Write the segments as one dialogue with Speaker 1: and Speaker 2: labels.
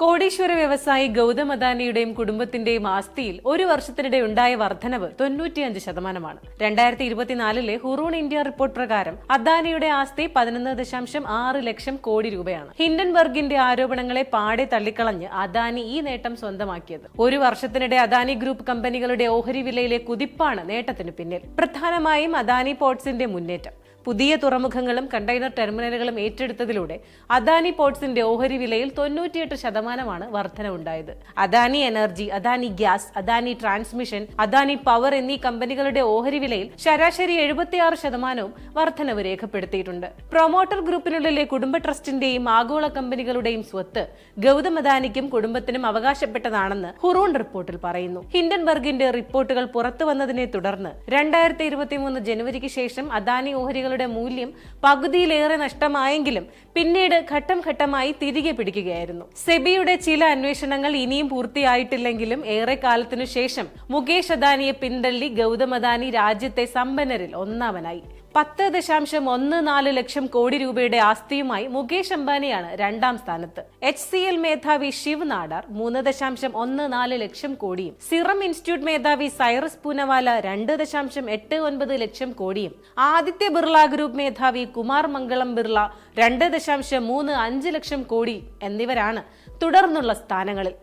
Speaker 1: കോടീശ്വര വ്യവസായി ഗൗതം അദാനിയുടെയും കുടുംബത്തിന്റെയും ആസ്തിയിൽ ഒരു വർഷത്തിനിടെ ഉണ്ടായ വർധനവ് 95%. 2024 ഹുറൂൺ ഇന്ത്യ റിപ്പോർട്ട് പ്രകാരം അദാനിയുടെ ആസ്തി 11.6 ലക്ഷം കോടി രൂപയാണ്. ഹിൻഡൻബർഗിന്റെ ആരോപണങ്ങളെ പാടെ തള്ളിക്കളഞ്ഞ് അദാനി ഈ നേട്ടം സ്വന്തമാക്കിയത്. ഒരു വർഷത്തിനിടെ അദാനി ഗ്രൂപ്പ് കമ്പനികളുടെ ഓഹരി വിലയിലെ കുതിപ്പാണ് നേട്ടത്തിന് പിന്നിൽ. പ്രധാനമായും അദാനി പോർട്സിന്റെ മുന്നേറ്റം. പുതിയ തുറമുഖങ്ങളും കണ്ടെയ്നർ ടെർമിനലുകളും ഏറ്റെടുത്തതിലൂടെ അദാനി പോർട്സിന്റെ ഓഹരി വിലയിൽ 98% വർധനവുണ്ടായത്. Adani energy, Adani gas, Adani transmission, Adani power എന്നീ കമ്പനികളുടെ ഓഹരി വിലയിൽ ശരാശരി 76% വർധനവ് രേഖപ്പെടുത്തിയിട്ടുണ്ട്. പ്രൊമോട്ടർ ഗ്രൂപ്പിനുള്ളിലെ കുടുംബ ട്രസ്റ്റിന്റെയും ആഗോള കമ്പനികളുടെയും സ്വത്ത് ഗൗതം അദാനിക്കും കുടുംബത്തിനും അവകാശപ്പെട്ടതാണെന്ന് ഹുറൂൺ റിപ്പോർട്ടിൽ പറയുന്നു. ഹിൻഡൻബർഗിന്റെ റിപ്പോർട്ടുകൾ പുറത്തു വന്നതിനെ തുടർന്ന് 2023 ജനുവരിക്ക് ശേഷം അദാനി ഓഹരികളുടെ മൂല്യം പകുതിയിലേറെ നഷ്ടമായെങ്കിലും പിന്നീട് ഘട്ടം ഘട്ടമായി തിരികെ പിടിക്കുകയായിരുന്നു. സെബിയുടെ ചില അന്വേഷണങ്ങൾ ഇനിയും പൂർത്തിയായിട്ടില്ലെങ്കിലും ഏറെ കാലത്തിനു ശേഷം മുകേഷ് അദാനിയെ പിന്തള്ളി ഗൗതം അദാനി രാജ്യത്തെ സമ്പന്നരിൽ ഒന്നാമനായി. 10.14 ലക്ഷം കോടി രൂപയുടെ ആസ്തിയുമായി മുകേഷ് അംബാനിയാണ് രണ്ടാം സ്ഥാനത്ത്. HCL മേധാവി ശിവ് നാടാർ 3.14 ലക്ഷം കോടിയും സിറം ഇൻസ്റ്റിറ്റ്യൂട്ട് മേധാവി സൈറസ് പൂനവാല 2.89 ലക്ഷം കോടിയും ആദിത്യ ബിർള ഗ്രൂപ്പ് മേധാവി കുമാർ മംഗളം ബിർള 2.35 ലക്ഷം കോടി എന്നിവരാണ് തുടർന്നുള്ള സ്ഥാനങ്ങളിൽ.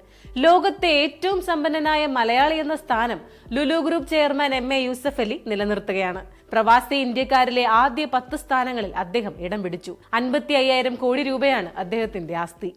Speaker 1: ലോകത്തെ ഏറ്റവും സമ്പന്നനായ മലയാളി എന്ന സ്ഥാനം Lulu group chairman MA Yusuff Ali നിലനിർത്തുകയാണ്. പ്രവാസി ഇന്ത്യക്കാരിലെ ആദ്യ 10 സ്ഥാനങ്ങളിൽ അദ്ദേഹം ഇടം പിടിച്ചു. 55,000 കോടി രൂപയാണ് അദ്ദേഹത്തിന്റെ ആസ്തി.